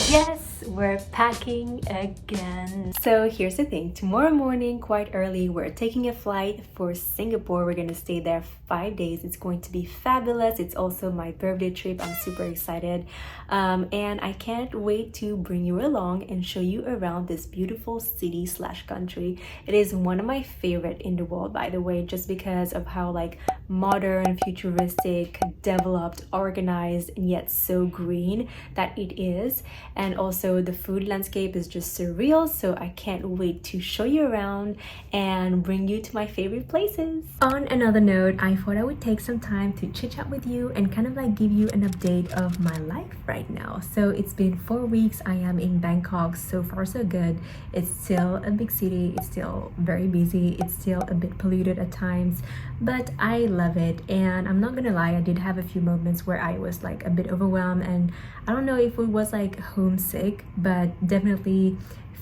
Yes, we're packing again. So here's the thing, tomorrow morning, quite early, we're taking a flight for Singapore. We're gonna stay there 5 days. It's going to be fabulous. It's also my birthday trip. I'm super excited. And I can't wait to bring you along and show you around this beautiful city slash country. It is one of my favorite in the world, by the way, just because of how like modern, futuristic, developed, organized, and yet so green that it is. And also the food landscape is just surreal, so I can't wait to show you around and bring you to my favorite places. On another note, I thought I would take some time to chit chat with you and kind of like give you an update of my life right now. So it's been 4 weeks. I am in Bangkok. So far so good. It's still a big city, it's still very busy, it's still a bit polluted at times, but I love it. And I'm not gonna lie, I did have a few moments where I was like a bit overwhelmed, and I don't know if it was like homesick, but definitely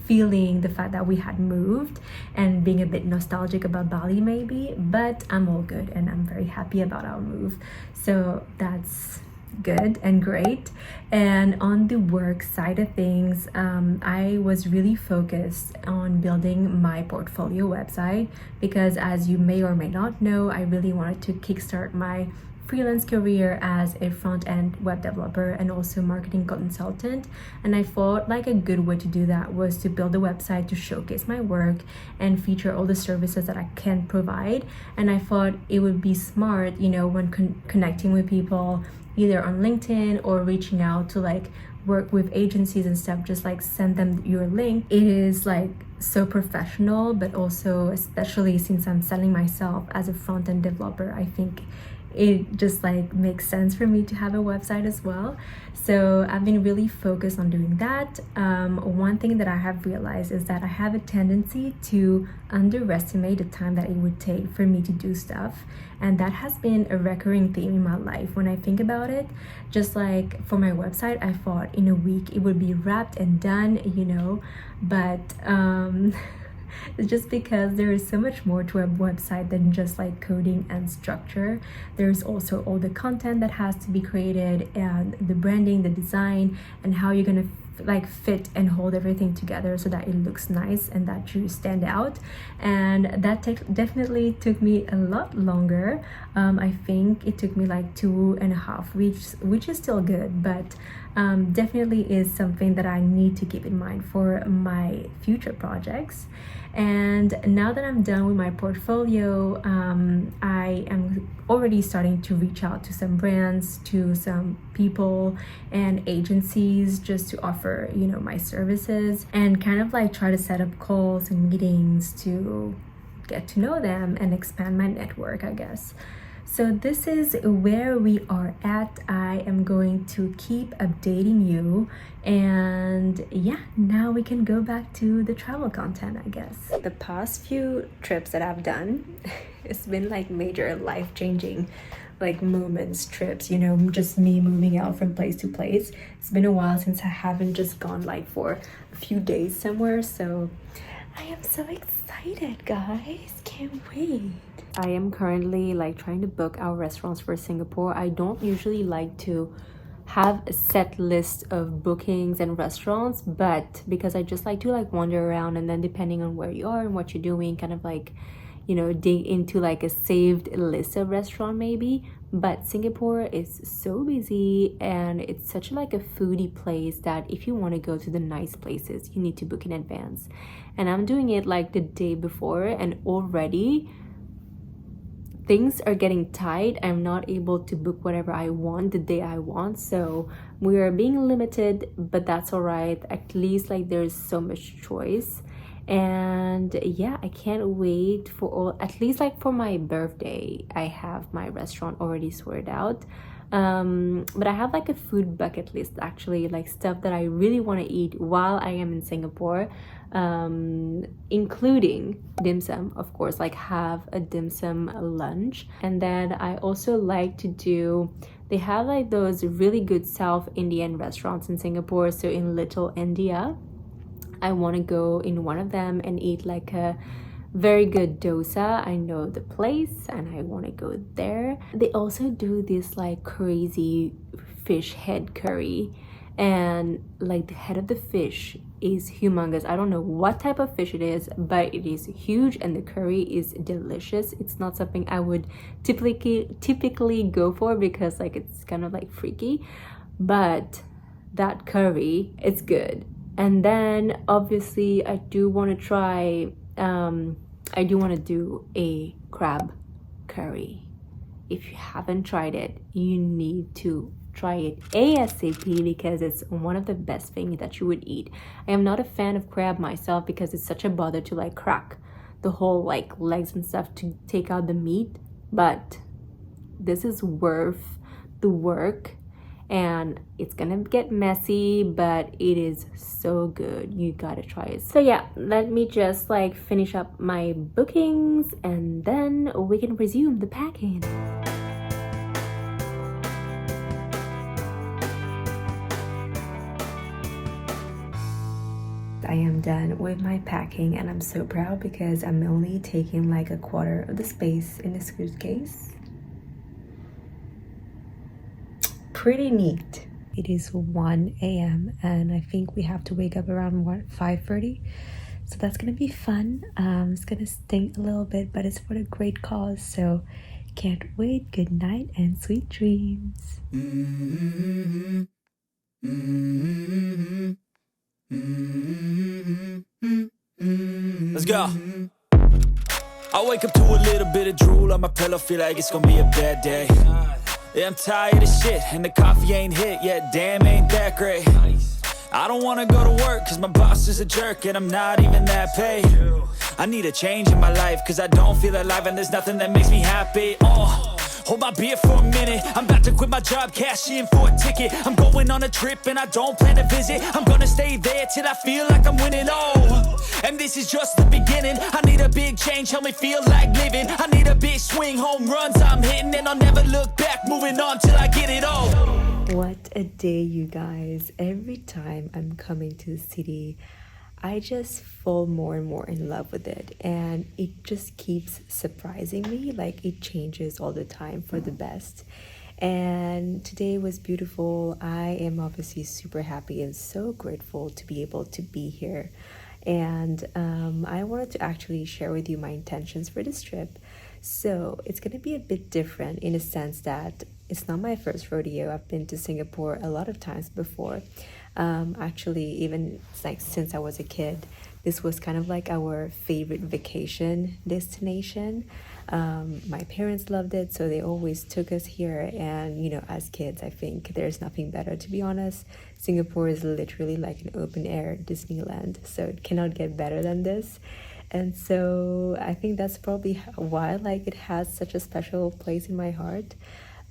feeling the fact that we had moved and being a bit nostalgic about Bali maybe. But I'm all good and I'm very happy about our move, so that's good and great. And on the work side of things, I was really focused on building my portfolio website because, as you may or may not know, I really wanted to kickstart my freelance career as a front-end web developer and also marketing consultant. And I thought like a good way to do that was to build a website to showcase my work and feature all the services that I can provide. And I thought it would be smart, you know, when connecting with people either on LinkedIn or reaching out to like work with agencies and stuff, just like send them your link. It is like so professional, but also, especially since I'm selling myself as a front-end developer, I think it just like makes sense for me to have a website as well. So I've been really focused on doing that. One thing that I have realized is that I have a tendency to underestimate the time that it would take for me to do stuff, and that has been a recurring theme in my life when I think about it. Just like for my website, I thought in a week it would be wrapped and done, you know, but it's just because there is so much more to a website than just like coding and structure. There's also all the content that has to be created, and the branding, the design, and how you're gonna like fit and hold everything together so that it looks nice and that you stand out. And that definitely took me a lot longer. I think it took me like 2.5 weeks, which is still good, but definitely is something that I need to keep in mind for my future projects. And now that I'm done with my portfolio, I am already starting to reach out to some brands, to some people and agencies, just to offer, you know, my services and kind of like try to set up calls and meetings to get to know them and expand my network, I guess. So this is where we are at. I am going to keep updating you, and yeah, now we can go back to the travel content, I guess. The past few trips that I've done, it's been like major life-changing like moments, trips, you know, just me moving out from place to place. It's been a while since I haven't just gone like for a few days somewhere, so I am so excited, guys. Can't wait. I am currently like trying to book our restaurants for Singapore. I don't usually like to have a set list of bookings and restaurants, but because I just like to like wander around, and then depending on where you are and what you're doing, kind of like, you know, dig into like a saved list of restaurant maybe. But Singapore is so busy, and it's such like a foodie place that if you want to go to the nice places, you need to book in advance. And I'm doing it like the day before, and already things are getting tight. I'm not able to book whatever I want the day I want, so we are being limited, but that's all right. At least like there's so much choice. And yeah, I can't wait for all, at least like for my birthday, I have my restaurant already sorted out. But I have like a food bucket list, actually, like stuff that I really want to eat while I am in Singapore, including dim sum, of course, like have a dim sum lunch. And then I also like to do, they have like those really good South Indian restaurants in Singapore. So in Little India, I want to go in one of them and eat like a very good dosa. I know the place and I want to go there. They also do this like crazy fish head curry, and like the head of the fish is humongous. I don't know what type of fish it is, but it is huge, and the curry is delicious. It's not something I would typically go for because like it's kind of like freaky, but that curry, it's good. And then obviously I do want to try I do want to do a crab curry. If you haven't tried it, you need to try it ASAP because it's one of the best things that you would eat. I am not a fan of crab myself because it's such a bother to like crack the whole like legs and stuff to take out the meat, but this is worth the work, and it's gonna get messy, but it is so good. You gotta try it. So yeah, let me just like finish up my bookings and then we can resume the packing. I am done with my packing and I'm so proud because I'm only taking like a quarter of the space in the suitcase. Pretty neat. It is 1 a.m. and I think we have to wake up around 5:30. So that's gonna be fun. It's gonna stink a little bit, but it's for a great cause. So can't wait. Good night and sweet dreams. Let's go. I wake up to a little bit of drool on my pillow, feel like it's gonna be a bad day. Yeah, I'm tired of shit, and the coffee ain't hit yet, damn, ain't that great. I don't wanna go to work, cause my boss is a jerk, and I'm not even that paid. I need a change in my life, cause I don't feel alive, and there's nothing that makes me happy. Hold my beer for a minute, I'm about to quit my job, cash in for a ticket. I'm going on a trip and I don't plan to visit. I'm gonna stay there till I feel like I'm winning, and this is just the beginning. I need a big change, help me feel like living. I need a big swing, home runs I'm hitting, and I'll never look back, moving on till I get it all. What a day, you guys. Every time I'm coming to the city, I just fall more and more in love with it, and it just keeps surprising me. Like it changes all the time for the best. And today was beautiful. I am obviously super happy and so grateful to be able to be here. And I wanted to actually share with you my intentions for this trip. So it's gonna be a bit different in a sense that it's not my first rodeo. I've been to Singapore a lot of times before. Actually, even like since I was a kid, this was kind of like our favorite vacation destination. My parents loved it, so they always took us here. And you know, as kids, I think there's nothing better, to be honest. Singapore is literally like an open air Disneyland, so it cannot get better than this. And so I think that's probably why like it has such a special place in my heart.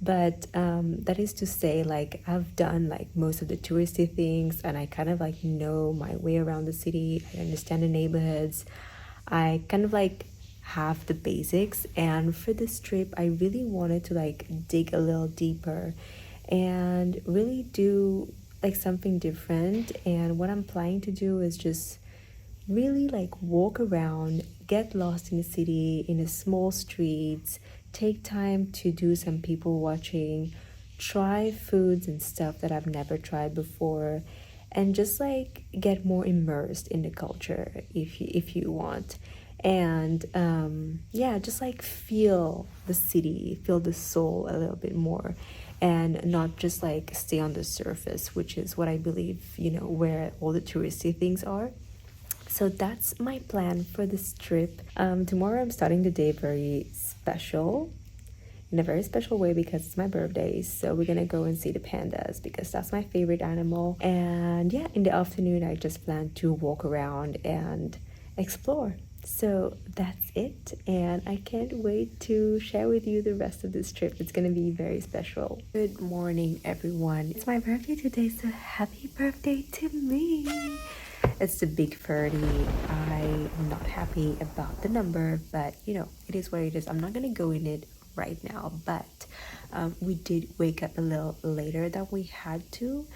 But that is to say, like I've done like most of the touristy things, and I kind of like know my way around the city. I understand the neighborhoods. I kind of like have the basics, and for this trip I really wanted to like dig a little deeper and really do like something different. And what I'm planning to do is just really like walk around, get lost in the city, in the small streets, take time to do some people watching, try foods and stuff that I've never tried before, and just like get more immersed in the culture if you want. And yeah, just like feel the city, feel the soul a little bit more, and not just like stay on the surface, which is what I believe, you know, where all the touristy things are. So that's my plan for this trip. Tomorrow I'm starting the day very special, in a very special way, because it's my birthday. So we're gonna go and see the pandas because that's my favorite animal. And yeah, in the afternoon I just plan to walk around and explore. So that's it, and I can't wait to share with you the rest of this trip. It's gonna be very special. Good morning, everyone. It's my birthday today, so happy birthday to me. It's the big 30. I'm not happy about the number, but you know, it is what it is. I'm not gonna go in it right now, but we did wake up a little later than we had to,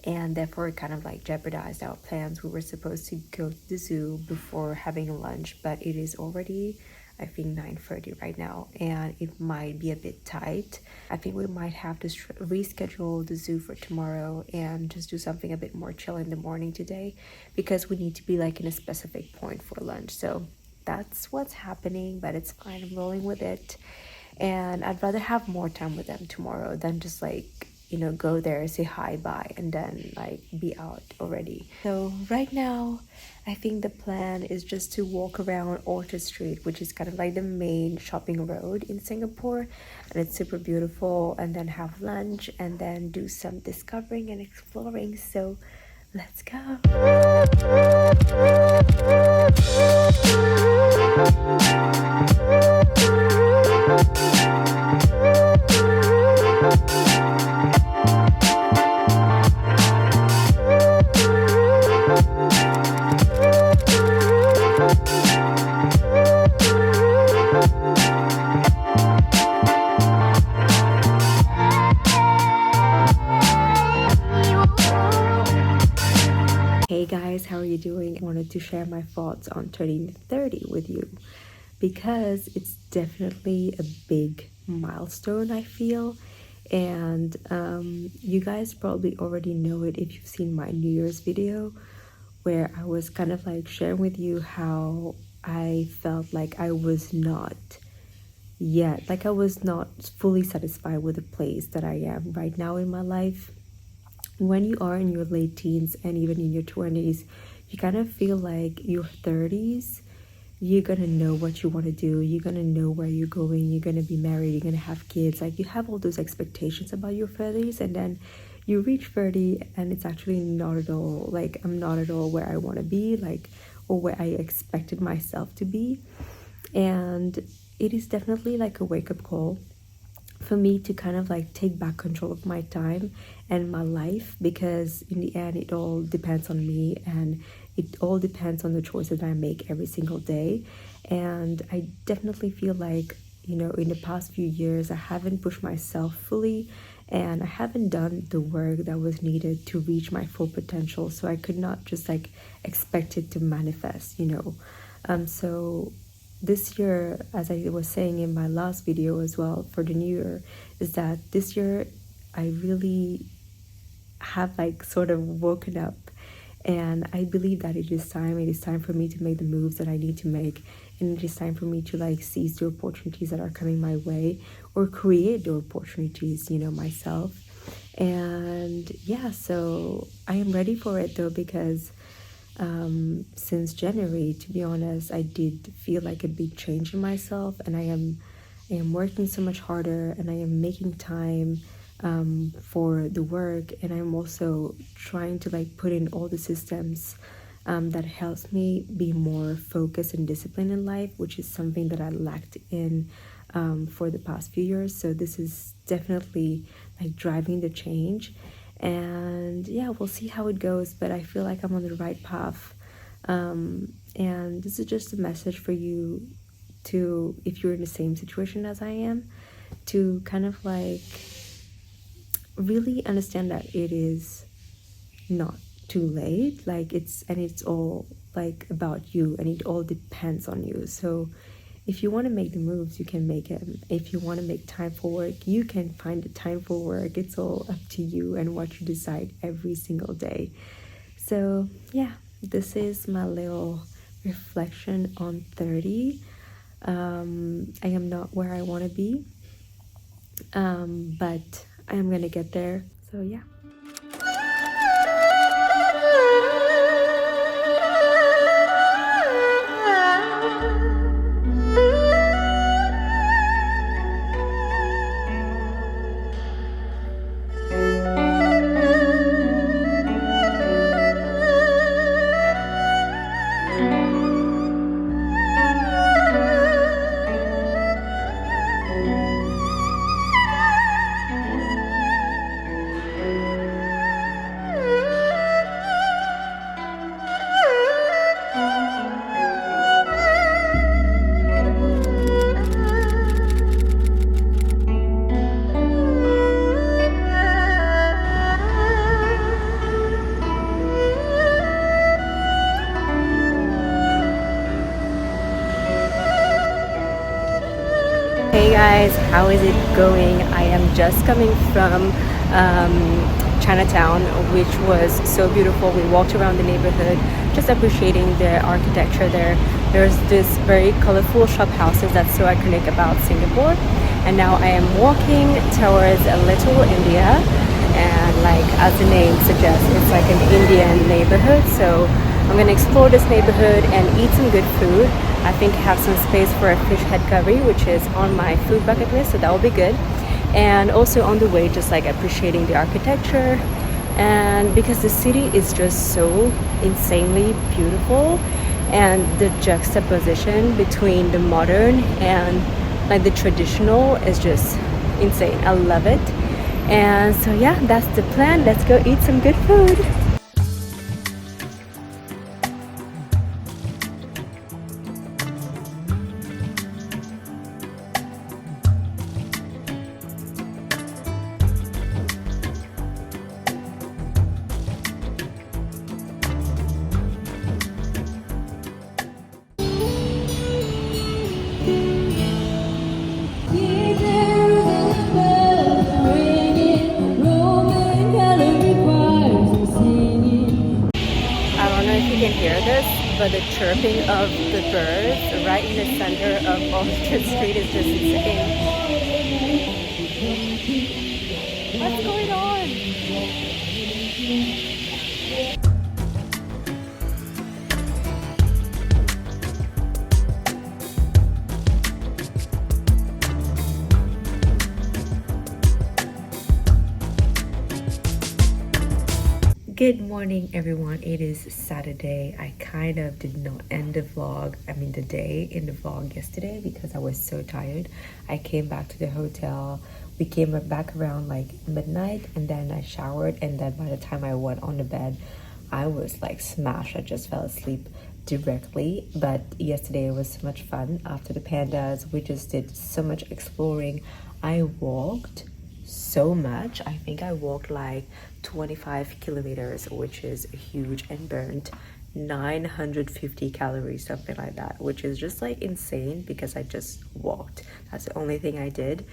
and therefore it kind of like jeopardized our plans. We were supposed to go to the zoo before having lunch, but it is already I think 9:30 right now, and it might be a bit tight. I think we might have to reschedule the zoo for tomorrow and just do something a bit more chill in the morning today, because we need to be like in a specific point for lunch. So that's what's happening, but it's fine. I'm rolling with it, and I'd rather have more time with them tomorrow than just like, you know, go there, say hi, bye, and then like be out already. So right now, I think the plan is just to walk around Orchard Street, which is kind of like the main shopping road in Singapore, and it's super beautiful, and then have lunch and then do some discovering and exploring. So let's go. Hey guys, how are you doing? I wanted to share my thoughts on turning 30 with you, because it's definitely a big milestone, I feel. And you guys probably already know it if you've seen my New Year's video, where I was kind of like sharing with you how I felt like I was not yet, like I was not fully satisfied with the place that I am right now in my life. When you are in your late teens and even in your 20s, you kind of feel like your 30s, you're gonna know what you want to do, you're gonna know where you're going, you're gonna be married, you're gonna have kids. Like, you have all those expectations about your 30s, and then you reach 30 and it's actually not at all, like, I'm not at all where I want to be, like, or where I expected myself to be. And it is definitely like a wake-up call for me to kind of like take back control of my time and my life, because in the end it all depends on me, and it all depends on the choices that I make every single day. And I definitely feel like, you know, in the past few years I haven't pushed myself fully, and I haven't done the work that was needed to reach my full potential, so I could not just like expect it to manifest, you know. So this year, as I was saying in my last video as well for the new year, is that this year I really have like sort of woken up, and I believe that it is time for me to make the moves that I need to make, and it is time for me to like seize the opportunities that are coming my way, or create the opportunities, you know, myself. And yeah, so I am ready for it though, because since January, to be honest, I did feel like a big change in myself, and I am working so much harder, and I am making time for the work, and I'm also trying to like put in all the systems that helps me be more focused and disciplined in life, which is something that I lacked in for the past few years. So this is definitely like driving the change. And yeah, we'll see how it goes, but I feel like I'm on the right path. And this is just a message for you to, if you're in the same situation as I am, to kind of like really understand that it is not too late. Like, it's all like about you, and it all depends on you. So if you want to make the moves, you can make them. If you want to make time for work, you can find the time for work. It's all up to you and what you decide every single day. So yeah, this is my little reflection on 30. I am not where I want to be, but I am gonna get there. So yeah. guys, how is it going? I am just coming from Chinatown, which was so beautiful. We walked around the neighborhood just appreciating the architecture there. There's this very colorful shop houses that's so iconic about Singapore. And now I am walking towards a Little India, and like as the name suggests, it's like an Indian neighborhood. So I'm gonna explore this neighborhood and eat some good food. I think I have some space for a fish head curry, which is on my food bucket list, so that will be good. And also on the way, just like appreciating the architecture, and because the city is just so insanely beautiful, and the juxtaposition between the modern and like the traditional is just insane. I love it. And so yeah, that's the plan. Let's go eat some good food. Hear this, but the chirping of the birds right in the center of Orchard Street is just insane. What's going on? Good morning everyone. It is Saturday. I kind of did not end the vlog, the day in the vlog yesterday because I was so tired. I came back to the hotel. We came back around like midnight, and then I showered, and then by the time I went on the bed, I was like smashed. I just fell asleep directly. But yesterday was so much fun. After the pandas, we just did so much exploring. I walked so much. I think I walked like 25 kilometers, which is huge, and burned 950 calories, something like that, which is just like insane because I just walked. That's the only thing I did.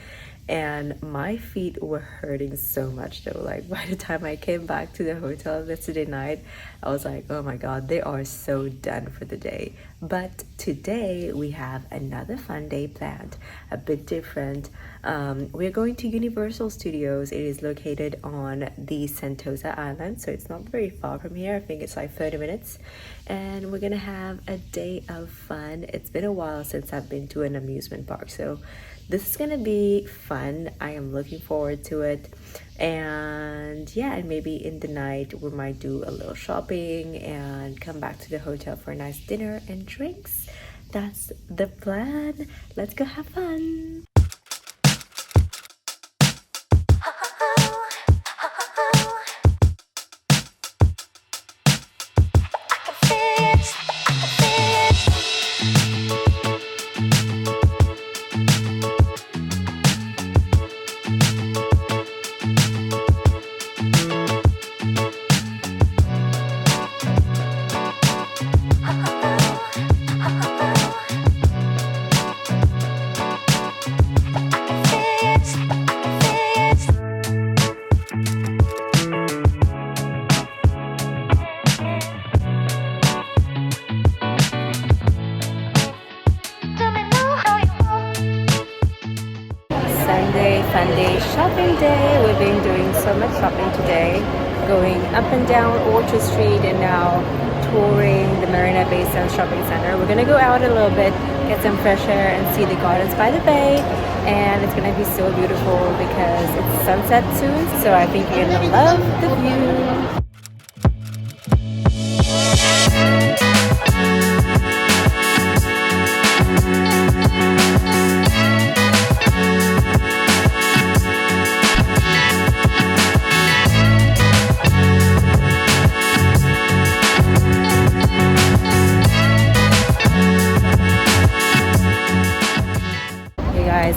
And my feet were hurting so much though. Like by the time I came back to the hotel yesterday night, I was like, oh my god, they are so done for the day. But today we have another fun day planned, a bit different. We're going to Universal Studios. It is located on the Sentosa Island, so it's not very far from here. I think it's like 30 minutes. And we're gonna have a day of fun. It's been a while since I've been to an amusement park, so this is gonna be fun. I am looking forward to it. And yeah, and maybe in the night we might do a little shopping and come back to the hotel for a nice dinner and drinks. That's the plan. Let's go have fun. Fun day, shopping day. We've been doing so much shopping today, going up and down Orchard Street and now touring the Marina Basin Shopping Center. We're gonna go out a little bit, get some fresh air and see the gardens by the bay, and it's gonna be so beautiful because it's sunset soon, so I think you're gonna love the view.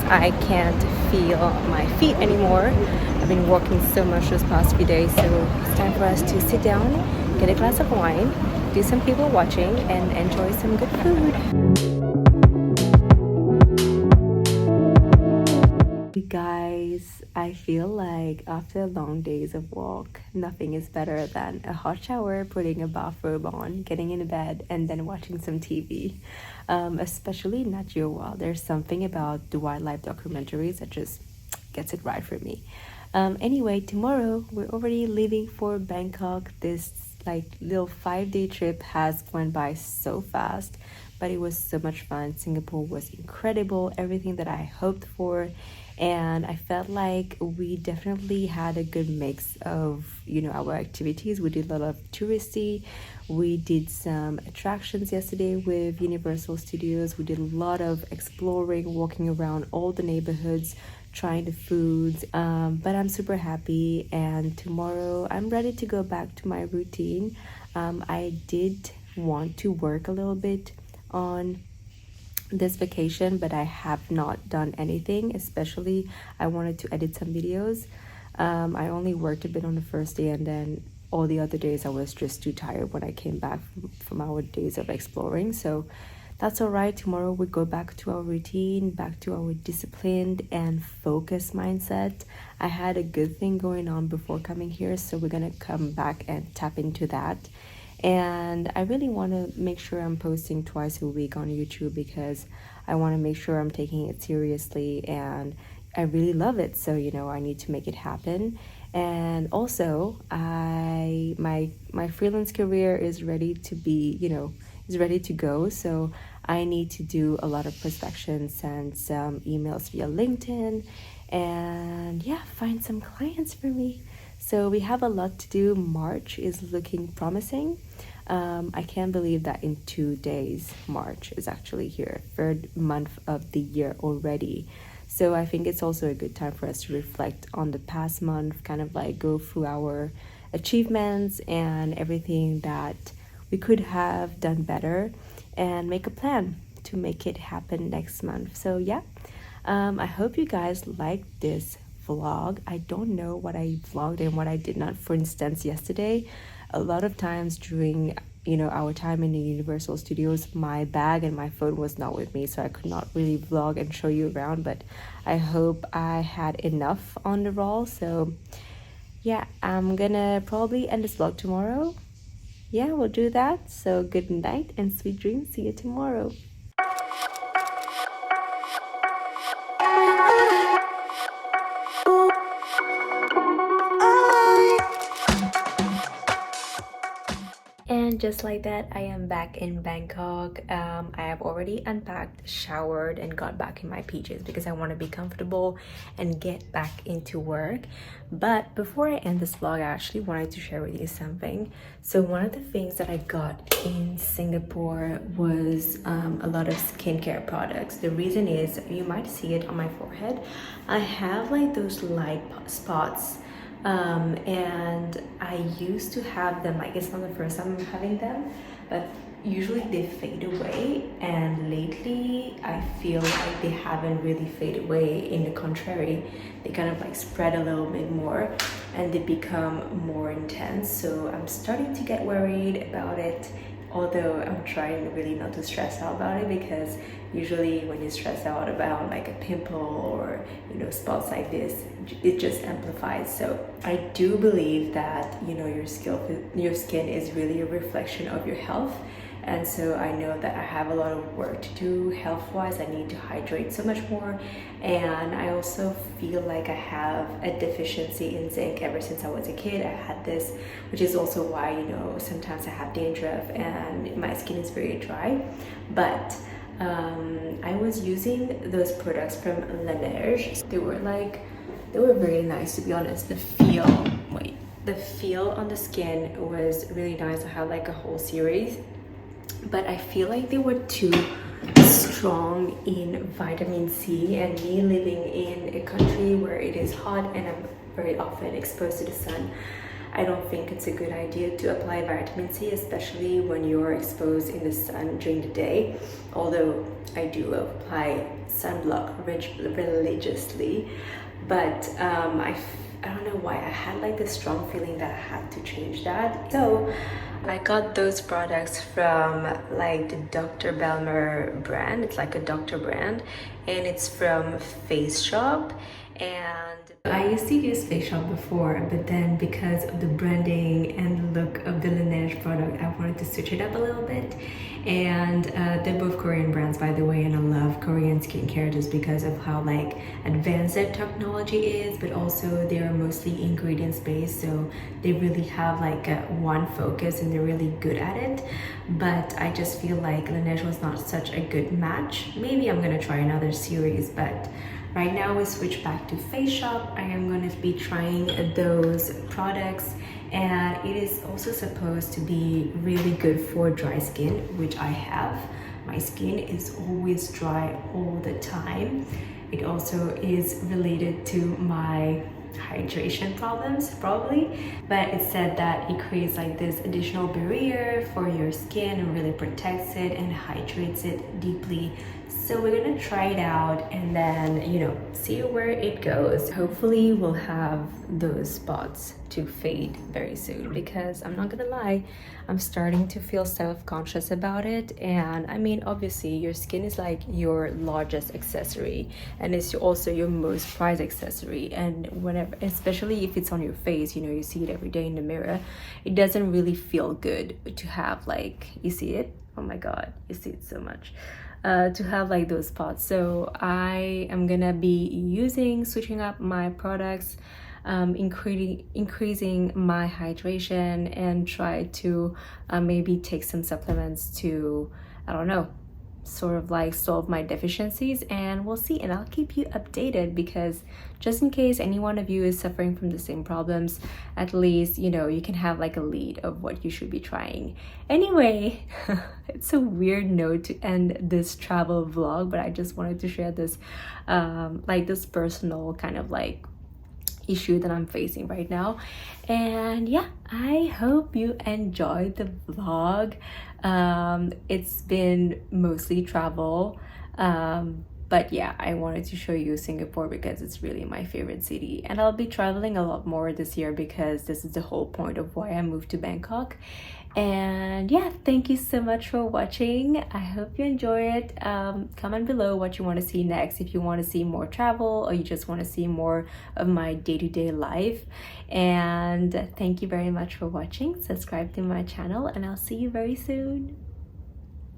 I can't feel my feet anymore. I've been walking so much those past few days, so it's time for us to sit down, get a glass of wine, do some people watching, and enjoy some good food. Guys, I feel like after long days of walk, nothing is better than a hot shower, putting a bathrobe on, getting in bed, and then watching some TV. Especially Nat Geo Wild. There's something about the wildlife documentaries that just gets it right for me. Anyway, tomorrow we're already leaving for Bangkok. This like little 5 day trip has gone by so fast, but it was so much fun. Singapore was incredible, everything that I hoped for, and I felt like we definitely had a good mix of our activities. We did a lot of touristy, we did some attractions yesterday with Universal Studios, we did a lot of exploring, walking around all the neighborhoods, trying the foods, but I'm super happy, and tomorrow I'm ready to go back to my routine. I did want to work a little bit on this vacation, but I have not done anything. Especially I wanted to edit some videos. I only worked a bit on the first day, and then all the other days I was just too tired when I came back from our days of exploring. So that's all right. Tomorrow we go back to our routine, back to our disciplined and focused mindset. I had a good thing going on before coming here, so we're gonna come back and tap into that. And I really want to make sure I'm posting twice a week on YouTube, because I want to make sure I'm taking it seriously, and I really love it. So I need to make it happen. And also my freelance career is ready to be is ready to go. So I need to do a lot of prospection, send some emails via LinkedIn, and yeah, find some clients for me. So we have a lot to do. March is looking promising. I can't believe that in 2 days, March is actually here, third month of the year already. So I think it's also a good time for us to reflect on the past month, kind of like go through our achievements and everything that we could have done better, and make a plan to make it happen next month. So yeah, I hope you guys like this vlog. I don't know what I vlogged and what I did not. For instance, yesterday, a lot of times during our time in the Universal Studios, my bag and my phone was not with me, so I could not really vlog and show you around, but I hope I had enough on the roll. So yeah, I'm gonna probably end this vlog tomorrow. Yeah, we'll do that. So good night and sweet dreams. See you tomorrow. And just like that, I am back in Bangkok. I have already unpacked, showered, and got back in my PJs because I want to be comfortable and get back into work. But before I end this vlog, I actually wanted to share with you something. So one of the things that I got in Singapore was a lot of skincare products. The reason is, you might see it on my forehead, I have like those light spots. And I used to have them, like it's not the first time I'm having them, but usually they fade away, and lately I feel like they haven't really faded away. In the contrary, they kind of like spread a little bit more and they become more intense. So I'm starting to get worried about it, although I'm trying really not to stress out about it, because usually when you stress out about like a pimple or spots like this, it just amplifies. So I do believe that your skin is really a reflection of your health. And so I know that I have a lot of work to do health-wise. I need to hydrate so much more, and I also feel like I have a deficiency in zinc. Ever since I was a kid, I had this, which is also why sometimes I have dandruff and my skin is very dry. But I was using those products from Laneige. They were very nice, to be honest. The feel on the skin was really nice. I had like a whole series, but I feel like they were too strong in vitamin C, and me living in a country where it is hot and I'm very often exposed to the sun, I don't think it's a good idea to apply vitamin C, especially when you're exposed in the sun during the day. Although I do apply sunblock religiously, but I don't know why I had like this strong feeling that I had to change that. So I got those products from like the Dr. Belmer brand. It's like a doctor brand, and it's from Face Shop. And I used to use Face Shop before, but then because of the branding and the look of the Laneige product, I wanted to switch it up a little bit. And they're both Korean brands, by the way, and I love Korean skincare just because of how like advanced their technology is, but also they're mostly ingredients based, so they really have like one focus and they're really good at it. But I just feel like Laneige was not such a good match. Maybe I'm gonna try another series, but right now we switch back to Face Shop. I am going to be trying those products, and it is also supposed to be really good for dry skin, which I have. My skin is always dry all the time. It also is related to my hydration problems probably, but it said that it creates like this additional barrier for your skin and really protects it and hydrates it deeply. So we're gonna try it out and then, you know, see where it goes. Hopefully we'll have those spots to fade very soon, because I'm not gonna lie, I'm starting to feel self-conscious about it. And I mean, obviously your skin is like your largest accessory, and it's also your most prized accessory. And whenever, especially if it's on your face, you know, you see it every day in the mirror, it doesn't really feel good to have like, you see it? Oh my god, you see it so much. To have like those spots. So I am gonna be switching up my products, increasing my hydration, and try to maybe take some supplements to, I don't know, sort of like solve my deficiencies, and we'll see. And I'll keep you updated, because just in case any one of you is suffering from the same problems, at least, you know, you can have like a lead of what you should be trying. Anyway, it's a weird note to end this travel vlog, but I just wanted to share this like this personal kind of like issue that I'm facing right now. And yeah, I hope you enjoyed the vlog. It's been mostly travel, but yeah, I wanted to show you Singapore because it's really my favorite city, and I'll be traveling a lot more this year because this is the whole point of why I moved to Bangkok. And yeah, thank you so much for watching. I hope you enjoy it. Comment below what you want to see next, if you want to see more travel or you just want to see more of my day-to-day life. And thank you very much for watching. Subscribe to my channel and I'll see you very soon.